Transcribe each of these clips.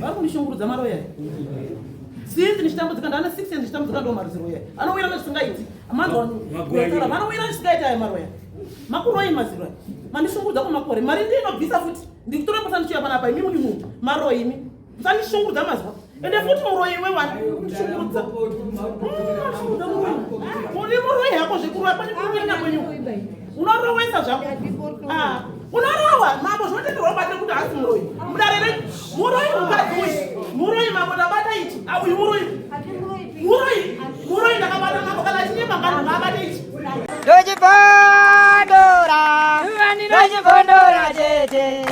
Vakunishungurudza maroya. Since nishitambudzika ndana 6 nishitambudzika ndo mariziro ya. Anowira nesingaiti. Amanzo kurekara vanowira nesingaiti ayi maroya. Makuroi maziro. Manishungurudza kwa makore. Mari ndinobvisa futi. Ndikutora pasandichiya panapa imi muri munhu. Maroya imi. Musandishungurudza mazwa. Ende futi muroyi wewana kushungurudza. Muri muroyi yako zvikuru apani kunyanya kwenyu. Unorowesa zvako. Unorawa mambo zvotenderwa bate kuti asi muroyi. Mudarere muroyi mukadzi. Muroyi mambo ndabata ichi. Awu muroyi. Muroyi ndakabata mambo kana chinyema ngano ngabata ichi. Dojibondora tete.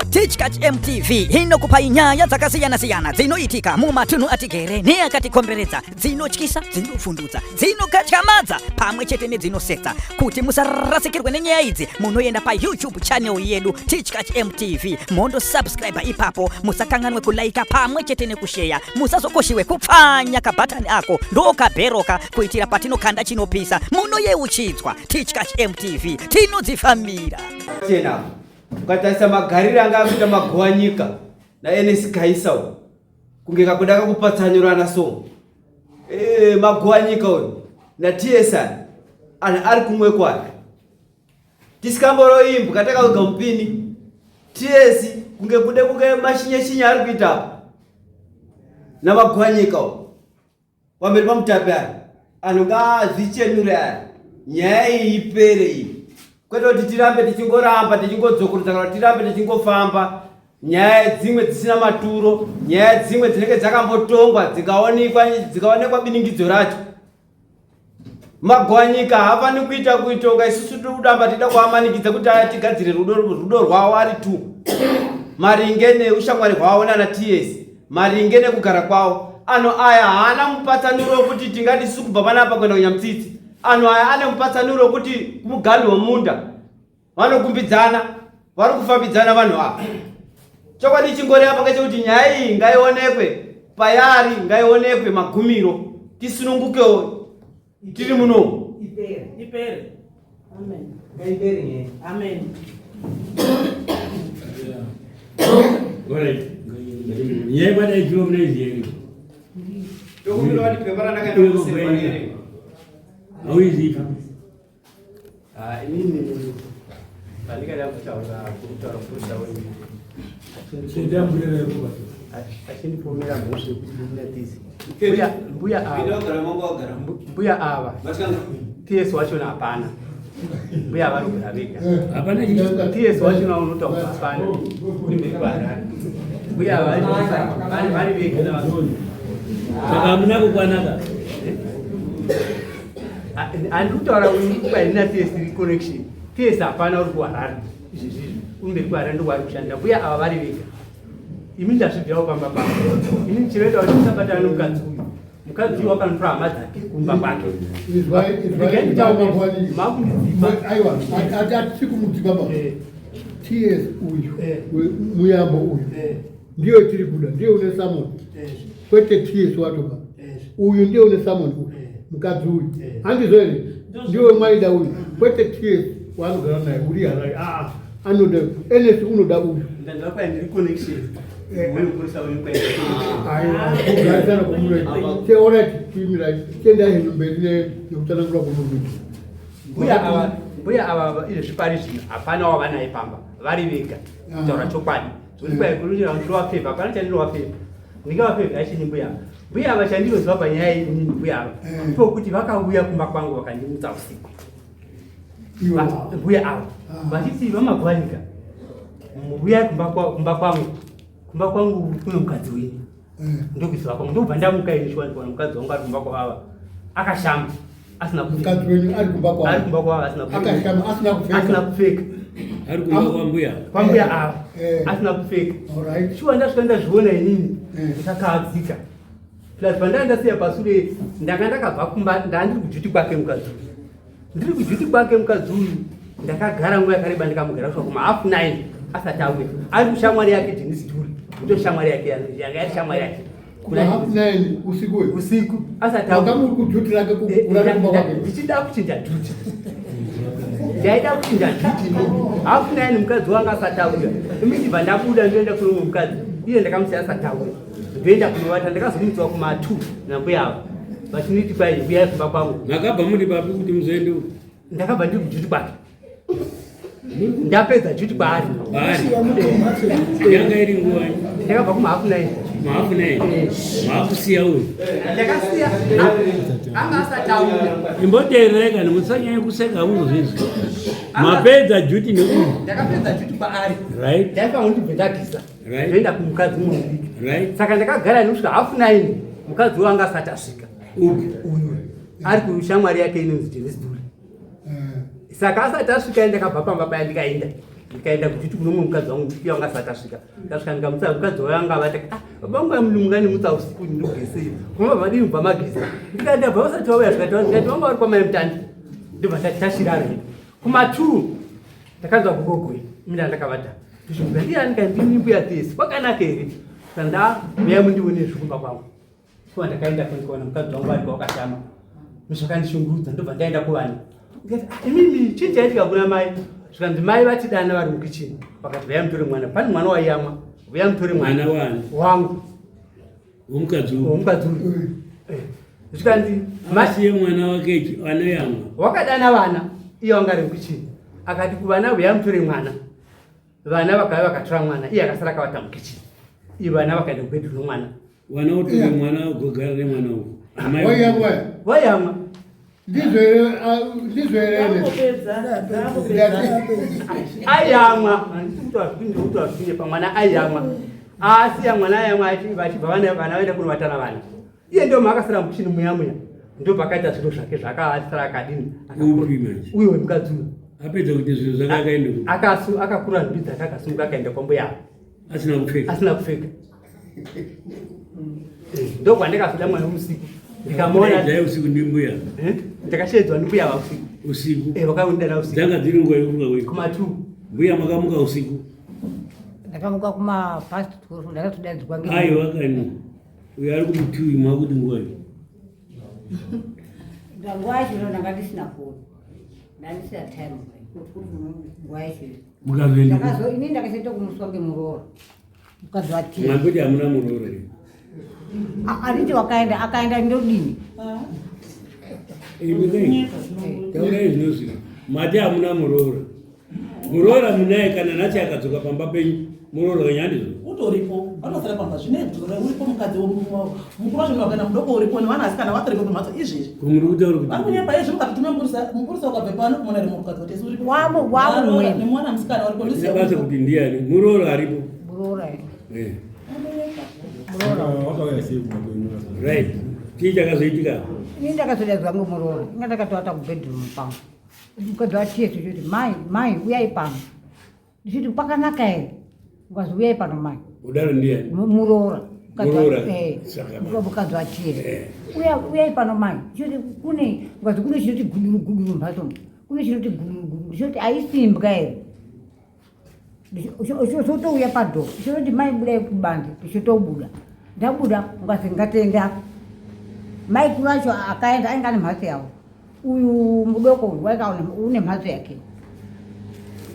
Tichkach MTV inokupa nyaya dzakasiyana-siyana dzinoitika mumatunhu atigere neakatikomberedza, dzinotyisa, dzinofundudza, dzinokatyamadza pamwe chete nedzinosetsa. Kuti musarasikirwe nenyaya idzi, munoenda pa YouTube channel yedu Tichkach MTV, mondo subscribe ipapo, musakanganwe kulaika pamwe chete nekushare, musazokoshiwe kupfanya kabhatani ako ndokabheroka kuitira patinokanda chinopisa munoyeuchidzwa. Tichkach MTV tinodzifamira. Tena ukatarisa magariro anga akuita magowa nyika naNS Kaisawo kunge kakudaka kupatsanyurana so magowa nyika uyu naTSN ana ari kumwe kwake tisikamboroimba katakauga mupini TS kunge kude kuke mashinya ari kuita na magowa nyika uyu wamberi pamutape anonga zvichenure nyaya iyi ipere iyi. Kwete kuti tirambe tichingoramba tichingodzokorotsa kana tirambe tichingofamba nyaya dzimwe dzisina maturo, nyaya dzimwe dzinenge dzakambotongwa dzikaonekwa biningidzo racho. Magowa nyika hafani kuita kuitonga, isusu tiri kudamba tida kuamanikidza kuti tigadzire rudo rwawo ari tu maringe neushamwari hwawo nana TS, maringe nekugara kwawo. Ano aya haana mupatsanuro kuti tingati sisi kubva panapa kuenda kuNyamutsitsi. Ano aya ane mupatsanuro kuti mugali wemunda vanokumbidzana, vari kufambidzana vanhu ava. Chokwadi chingori apa ngechekuti nyaya iyi ngaionekwe payari, ngaionekwe magumiro, tisunungukewo tiri muno. Ipere. Amen. Ngaipere. Amen. Alright. Yeye bwana ijua mnezi. Tokumiro wali pembara nakaenda kusema nini? Hawezi. Ini bandika ya kutaura kurusa wewe. Sida mbele kwa. Ashini pomera mwisho kutumia tizi. Mbuya ava. TS wacho na hapana. Mbuya ava kuravika. Hapana TS wacho na unuta hapana. Nimebara. Mbuya ava bali vika na wazoni. Saka mnako kwanaka. Andutaura kuba ina TS connection. TS hapana uri kuharari. Umberi kwa rando wari kushanda. Mbuya ava bali vika. Imi ndazvibvawo pamba pamba. Ini chireda kuti tisabata nomukadzi uyu. Mukadzi uyu wakantora hama dzake kumba kwake. Aiwa, atisi kumudzipa baba. TS uyu, muyambo uyu. Ndiyo tiri kuda, ndiyo une Samoni. Kwete TS watoka. Uyu ndiyo une Samoni uyu. Mukadzi uyu. Handizvere, ndiyo mwaida uyu. Kwete TS wanogara naye uri harai. Anoda, NS unoda uyu. Ndandakwa ndiri connection. Wewe kurisa wewe kwa. Kugaza kumule. Teora timira tenda hino mbele yokutanangula kumule. Mbuya ava ile zviparishi hapana wavana ipamba. Vari vega. Taura chokwadi. Zvolipa ikurunjira ndiro wapfeva. Hapana chandiro wapfeva. Ndinga wapfeva achini mbuya. Mbuya ava chandiro zvapa nyaya ini mbuya ava. Ndipo kuti vakauya kumba kwangu vakandimutsa usiku. Mbuya ava. Vachiti vamagwanika. Mbuya kumba kwangu. Kumba kwangu kuna mukadzi wenyu. Ndokuziva kwangu ndobva ndamukairishwa ndikuona mukadzi wangu ari kumba kwava. Akashamba. Asina kupfeka. Mukadzi wenyu ari kumba kwava. Ari kumba kwava asina kupfeka. Akashamba asina kupfeka. Asina kupfeka. Ari kumba kwa mbuya. Kwa mbuya ava. Asina kupfeka. Alright. Shuwa ndasvika ndazviona inini. Ndakahadzika. Plus pandandasiya pasure ndanga ndakabva kumba ndandiri kujuti kwake mukadzi uyu. Ndiri kujuti kwake mukadzi uyu. Ndakagara nguva yakareba ndikamugara kusvika kuma 9:30 asati auya. Ari kushamwari yake Denise Turi. Ndo shamwari yake yanga yari shamwari yake. Kuna 9:30 usiku wewe. Usiku asati auya. Kama uri kujuti lake kurara kumba kwake. Ndichida kuchinja juti. ndaida kupinda zviti hakuna ni mukadzi wanga asati auya imiti pandabuda ndoenda kune umwe mukadzi iye ndakamusiya asati auya ndoenda kunovata ndakazomudzwa kuma2 nambuya avo vachiniti kwai uyai kumba kwangu. Makabva muri papi kuti muzoende uko? Ndakabva ndiri kujuti kwake ndapedza juti kwaari yanga iri nguva ndakabva kuma9 maakusiya uyu ndakasiya anga asati auya. imboteereka nemusanyanya kuseka munhu zvezvi mapedza juti neuyu ndakapedza juti kwaari right ndaifanwa ndibve ndagisa right ndoenda kumukadzi mumwe right saka ndakagara nosvika 9:30 mukadzi wanga asati asvika upi uyu ari kushamwari yake inonzi Jenesduri. Saka asati asvika ndakabva pamba paya ndikaenda kuti kuno mumwe mukadzi wangu ndiye wanga asati asvika ndasvika ndikamutsa mukadzi wanga vati baba mulungu ngandimutsa usiku ndinogesei kuma vadii mubva magesa ndikaenda bva vasati vauya ndikati vanga vari kwamai mutandi ndobva ndati tashiraro kuma2 ndakanzwa kugogoi mina ndakavata ndishuga ndiani kandimbuya tesi kwakanaka here sanda meya mundione zvekumba kwangu kuva ndakaenda ndikaona mukadzi wangu varika wakashama zvakandishungurudza ndobva ndaenda kuvani imimi chii chaitika kuna mai zvikanzi mai vatidana vari mukicheni vakati vaya mutore mwana pane mwana waiyamwa vuya mutore mwana wangu womukadzi uyu zvikanzi masiye mwana wake anoyamwa wakadana vana iye wanga ari mukicheni akati kuvana vuya mutore mwana vana vakauya vakatora mwana iye akasara akavata mukicheni iye vana vakaenda kubhedhi nomwana wana utore mwana ugogara nemwana uyu wayamwa ayamwa andikuti pamwana ayamwa asiya mwana ayamwa vachibva vana vaenda kunovatana vana iye ndio maakasara muchini muyamuya ndo pakaita zviro zvake zvakaasara akadini uyo wemukadzi uyo apedza kuti zviro zvake akaenda akakura nhumbi dzake akasimuka akaenda kwambuya asina kupfeka ndo kwandikazoda mwana usiku ndikamuona usiku ndimbuya ndakashedzwa ndimbuya usiku vakaundana usiku dzanga dziri nguva yekuvuka kweko kuma2 mbuya makamuka usiku ndakamuka kuma past 12 ndakatodaidzwa aiwa kani uyo ari kumutiwi mwakuti nguvayo nguva yachiro ndanga ndisina foni ndandisina time nguva yachiro ini ndakasaita kumuswa ngemuroora mukadzi watii mwamboti hamuna muroora anditi akaenda ndodini taurai zvinozvino mati hamuna muroora munaye kana nhasi akadzoka pamba penyu muroora wenyandizvo utoripo anosara pamba zvinei uripo mukadzi mukuru wacho wakaenda mudoko uripo nevana asikana vatoripo pamhatso izvezvi kumuri kutaura kuti vakunyepa izvi mukatitume mupurisa ukabve pano kumona rimwe mukadzi watesi uripo nemwana musikana waripo ndisebasa kuti ndiani muroora aripo muroora right chii chakazoitika ini ndakazodaidzwa ngemuroora inga ndakatoata kubhedroom pangu mukadzi watiyesu choti mai uyai pano ndichiti kwakanaka here ukazi uyai pano mai udaro ndiani muroora mukadzi watiyesu uyai pano mai ndichoti ukazi kune chinoti guduru mhatso kune chinoti guduru ndichoti aisimbwa here chotouya padhoo chototi mai budai kubanze ndichotobuda ndabuda ukazi ngatenda mai kuru acho akaenda ainga nemhatso yavo uyu mudoko uyu waika une mhatso yake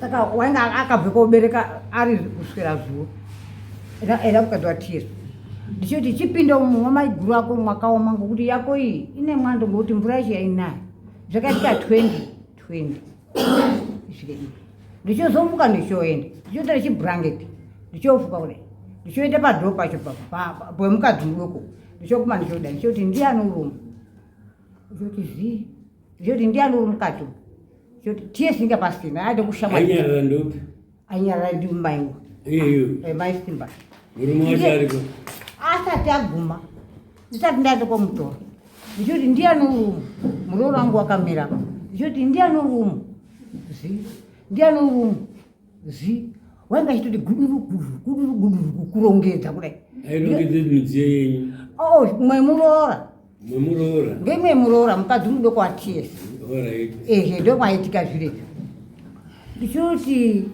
saka wainga akabve kobereka ari kuswera zuva eda mukadzi watiyesu ndichoti chipinde mumwe maiguru ako mwakaoma ngokuti yako iyi ine mwando ngokuti mvura yacho yainayo zvakaitika 2020 ndichozomuka ndichoenda ndichotora chibhurangeti ndichofuka kudai ndichoenda padhoo pacho pemukadzi mudoko ndichokuma ndichoda ndichoti ndiani uruma ndichoti zii ndichoti ndiani uri mukati ndichoti tiyesinga pasina aide kushama ainyarara ndopi ainyarara ndi mumaingu mai simba murume wacho aripo asati aguma ndisati ndaende komutora ndichoti ndiani urumu murooro wangu wakamira ndichoti ndiani urumu zii ndiani urumu zii wainga chitoti guduru kukurongedza kudai airongedze midziyo yenyu mwemuroora ngemwemuroora mukadzi mudoko watiyesi ndomwaitika zvirezvo ndichoti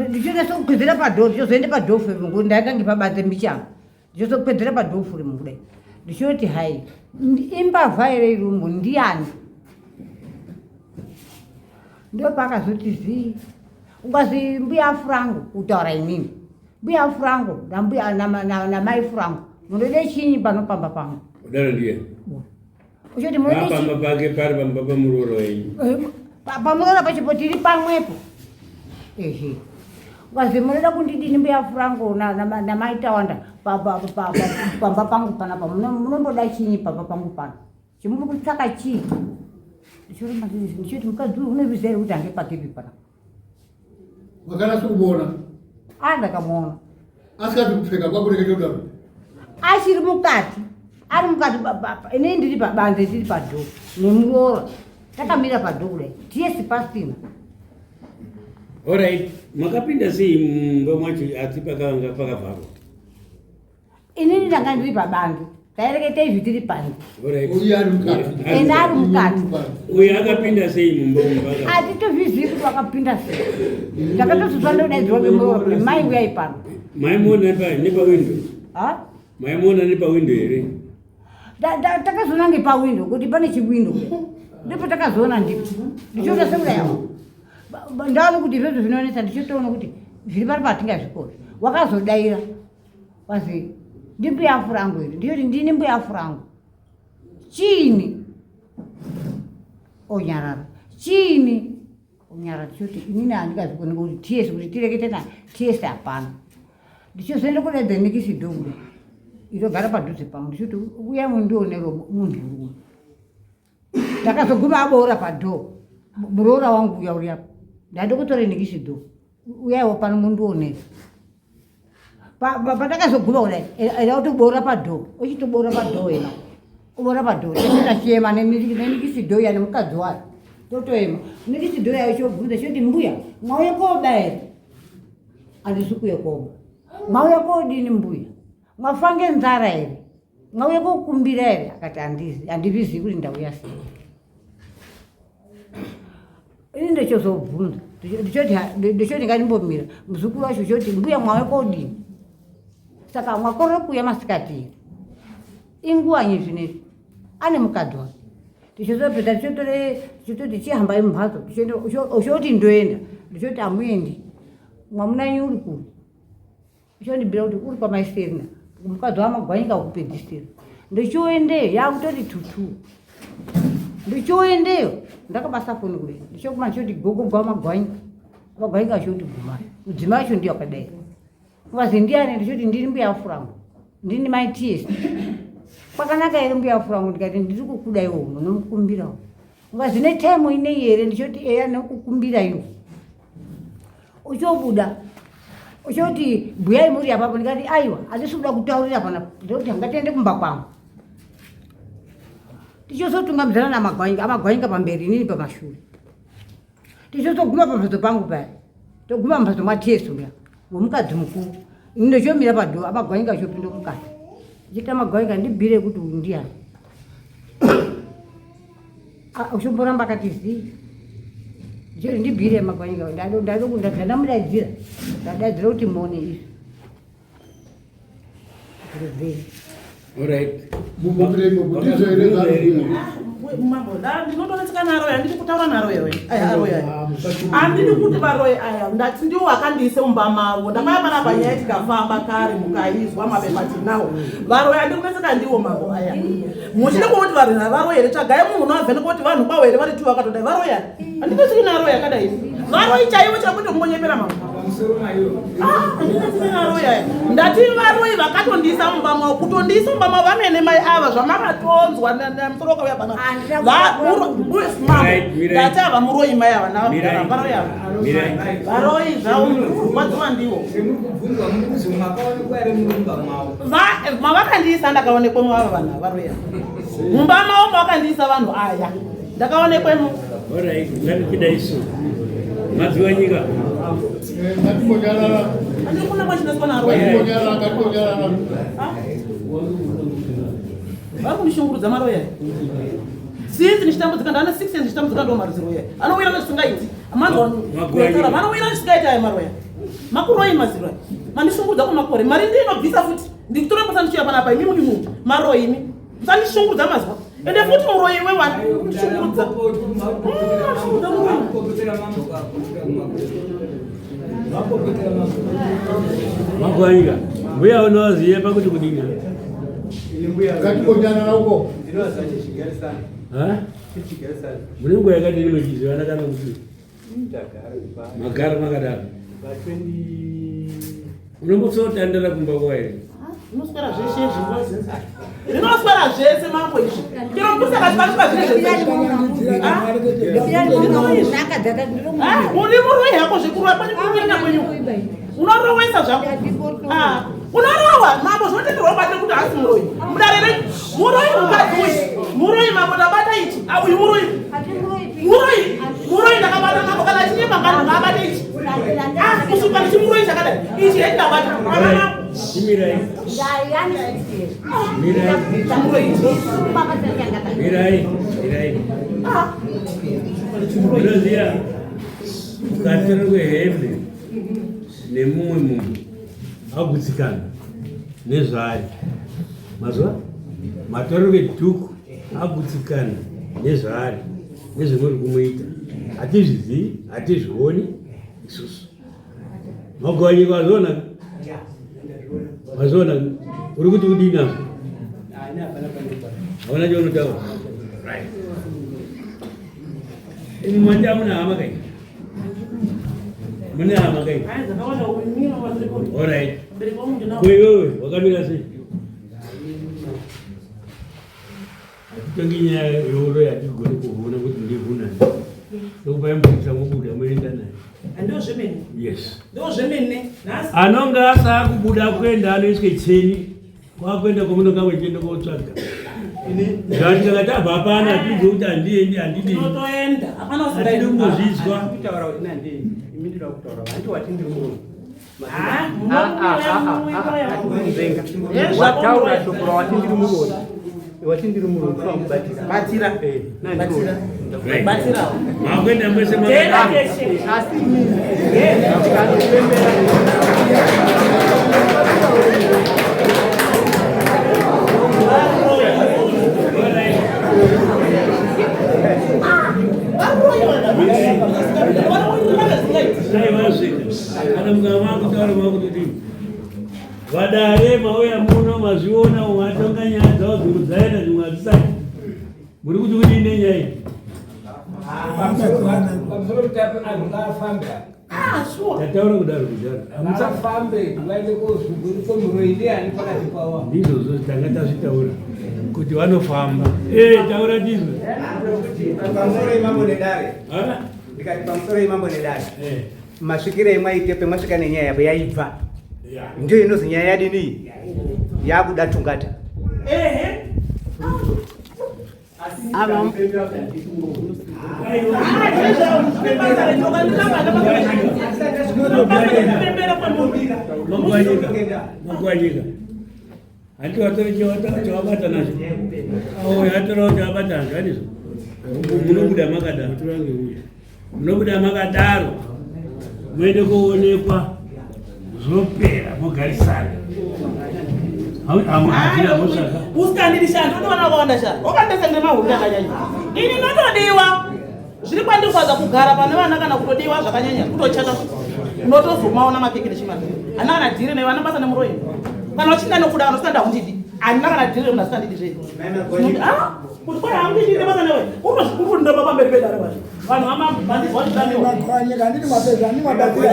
ndichozokwedzera padhoo ndichozoende padhoo furi mungu ndaitange pabanze mbichanga ndichozokwedzera padhoo furi mungu dai ndichoti hai imbavha here irumbu ndiani Ndio pakazoti zii. Ukazi mbuya Frango utaura inini. Mbuya Frango na mai Frango. Munode chinyi panopamba pangu. Udara ndiye. Uchoti munode chinyi. Pamba pake pari pamba Muroro yenyu. Pamurora pachipotiri pamwepo. Ehe. Ukazi munode kundidini mbuya Frango na mai Tawanda. Pamba pangu panapa. Munomboda chinyi pamba pangu pana. Chimuru kutsaka chii. Ndichoti mukadzuru unevizere kuti ange pakepi pana. Wakanasa kumuona? Ndakamuona. Asikati kupfeka kwako nekechodaro? Achiri mukati. Ari mukati ine ndiri pabanze ndiri padhoo. Nemuroora. Takamira padhoo kudai. TS pasina. Alright. Makapinda sei mumba mwacho asi pakavharwa? Inini ndanga ndiri pabanze. Taireketa izvi tiri panze. Uyu ari mukati. Ena ari mukati. Uyu akapinda sei mumba? Atitozvizivi kuti wakapinda sei. Ndakatozozwa ndodaidzwa nemuroora kuti mai uyai pano. Maimuona nepawindo? Maimuona nepawindo here? Takazoona ngepawindo kuti pane chiwindo. Ndipo takazoona ndipo. Ndichoita sekudai yavo. Ndaona kuti izvozvo zvinoonesa ndichotoona kuti zviri pari patingazvikoni. Wakazodaira. Wazi ndimbuya Frango here. Ndiyoti ndini mbuya Frango. Chini. Onyarara. Chini. Onyarara ndichoti inini handingazvikoni kuti TS kuti tirekete naye. TS hapana. Ndichozoenda kudaidza nekisidhomu. Irogara padhuze pangu ndichoti uya mundionero munhu rume. Ndakazoguma aboora padhoo. Muroora wangu uya uri apo. Ndade kutore nekisidhomu. Uyaiwo pano mundionero. Patakazoguma kudai era kutoboora padhoo. Uchitoboora padhoo ena. Kuboora padhoo. Ndachema nekisidhomu ya nemukadzi wayo. Totoema. Nekisidhomu yayo chobvunza choti mbuya mwauya koba here. Handisi kuuya koba. Mwauya kodini mbuya. Mwafange nzara here. Mwauya kokumbira here. Akati handivizivi kuti ndauya sei. Ini ndechozobvunza. Ndichoti ngatimbomira. Muzukuru wacho choti mbuya mwauya kodini. Saka mwakorera kuuya masikati here. Inguwanyi zvinezvi. Ane mukadzi wake. Tichizopedza tichitoti chihambai mumhatso. Uchoti ndoenda. Ndichoti hamuendi. Mwamunanyi uri kuri. Ndichondibhira kuti uri pamaisterina. Mukadzi wamagwanyika kupedzisira. Ndichoendeyo yakutoti tutu. Ndichoendeyo ndakabasa foni kudai. Ndichokuma ndichoti gogo gwamagwanyika. Magwanyika achoti gumai. Mudzimai acho ndiyo akadai. Ukazi ndiani ndichoti ndiri mbuya Frango. Ndini mai TS. Kwakanaka here mbuya Frango ndikati ndiri kukudai uno nomukumbirawo. Ukazi netime inei here ndichoti eya nokukumbira iwo. Uchobuda. Uchoti buyai muri apapo ndikati aiwa handisi kuda kutaurira panapa. Ndoti ngatiende kumba kwangu. Tichozotungamidzana namagwanyika. Amagwanyika pamberi inini pamashure. Tichozoguma pamhatso pangu paya. Toguma pamhatso mwaTS uya. Womukadzi mukuru. Ndochomira padhoo. Amagwanyika achopinda mukati. Ndichiti amagwanyika ndibhire kuti uyu ndiani. Uchomboramba akati zii. Ndichoti ndibhire magwanyika. Ndadamudaidzira. Ndadaidzira kuti muone izvi. Alright. Ndinotoneseka naroya handidi kutaura naroya. Handidi kuti varoya aya ndati ndiwo vakandiise mumba mavo. Ndakaya pana panyaya tikafamba kare mukaizwa mapepa tinawo. Varoya ndikuneseka ndiwo mavo aya. Muchide kuti varoya varoya here tsvagai munhu unovheneka kuti vanhu kwavo here vari tu vakatodai varoya. Handitosiki naroya yakadai. Varoyi chaivo chakuti kungonyepera mavo. Handitosiki naroya. Ndati varoyi vakatondiisa mumba mavo. Kutondiisa mumba mavo vamene mai ava zvamakatonzwa nemusoro wakauya pana. Ndati ava muroyi mai ava navaroyi ava. Varoyi zvauwadziwa ndiwo. Mavakandiisa ndakaonekwemo ava vanhu varoyi ava. Mumba mavo mavakandiisa vanhu aya. Ndakaonekwemo. Alright, ngatidaiso. Madziwa nyika. Ngatimbonyarara. Andikuna kwachinaswa naroya. Ngatimbonyarara. Vari kundishungurudza maroya. Since ndichitambudzika ndana 6 years ndichitambudzika ndo maruziroya. Anowira nezvisingaiti. Amanzwa kurekera. Vanowira nezvisingaiti aya maroya. Makuroi maziroya. Mandishungurudza kwamakore. Mari ndinobvisa futi. Ndikutora kusa ndichiya panapa imi muri munhu. Maroyi imi. Musandishungurudza mazwa. ende futi muroyi wewanshungurudza Makwanika mbuya unoziye pakuti kudini Katibonyana nauko. mune nguva yakati inochizivana kana kuti magara makadaro unombosotandara kumba kwa here unoswera zveshe zvinoswera zvese mambo izvi kirokusakazivasva uri muroyi hako zvikuru panikuruenda kwenyu unorowesa zvako unorowa mambo zvinotenderwa ubate kuti hasi muroyi mudarere muroyi mukadzi uyu muroyi mambo ndabata ichi uyu muroyi ndakabata mambo kana chine mangano ngaabate ichi kusuka ndichimuroyi chakadai ichi hendabata Mirai. Unoziya katorwe hembe nemumwe munhu agutsikana nezvari mazwa matorwe dhuku agutsikana nezvari nezvimuri kumuita hatizvizivi hatizvioni isusu magonyika wazona mazona uri kuti udini azvo hauna chaunotaura ini manje amuna hama kai mune hama kai alright wewe wakamira sei hatitongi nyaya yeuro yatigone kuona kuti ndivhuna tokupai mbuisa mubuda moenda naye yes anonga asa kubuda kwenda anoiswe cheni kwakwenda kwamunonga wechienda kotsvaga ngati kakati abva apana atiudze kuti handiendi handidii atidi kungozvizwa wataura shokora watindiri muroni watindiri muroni batsira makwenda mwese asi vadare mauya muno mazviona umatonga nyaya dzavo dzirudzaenda zvimwe hadzisati muri kuti udine nyaya tataura kudaro ndizvozvo tanga tazvitaura kuti vanofamba taura ndizvo pamusoro imambo nedare masvikire emwaite pemasvika nenyaya yavo yaibva ndio inozi nyaya yadini yakuda tungata magwanyika handi watori chawabata nazvo yatorawo chawabata nazvo handizvo munobuda makadaro munobuda makadaro moende koonekwa zvopera mogarisana usikandidishanda unoona wakaona shanda wakandesenge mahuri akanyanya ini notodiwa zviri kwandikwadza kugara pane vana kana kutodiwa zvakanyanya kutochata unotozomaona makekere chimari handina kana dhiri nevana basa nemuroyi kana uchinda nokuda anosanda hundidi handina kana dhiri remunhu asikandidi zvei kuti kwai hamudidire basa newe unozvikurundaba pamberi pedare vacho vanhu vamabhandizvachidanewa handiti mapedza handi mabadira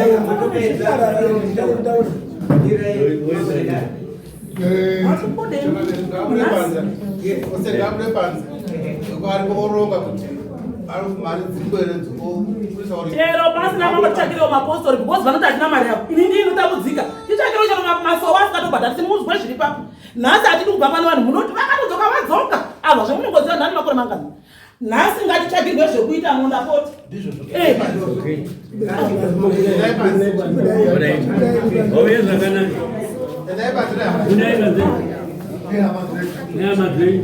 chero pasina mambotichakirewo mapostori because vanoti hatina mari yavo ini ndii inotambudzika tichakirewo chero masowa asikatobhadhari simuzwe zviri papo nhasi hatidi kubva pano vanhu munoti vakatodzoka vadzoka ava zvemunongoziva nhani makore mangani nhasi ngatichakirwe zvekuita mondapoti auye zvakanaka unaivaze neamadzei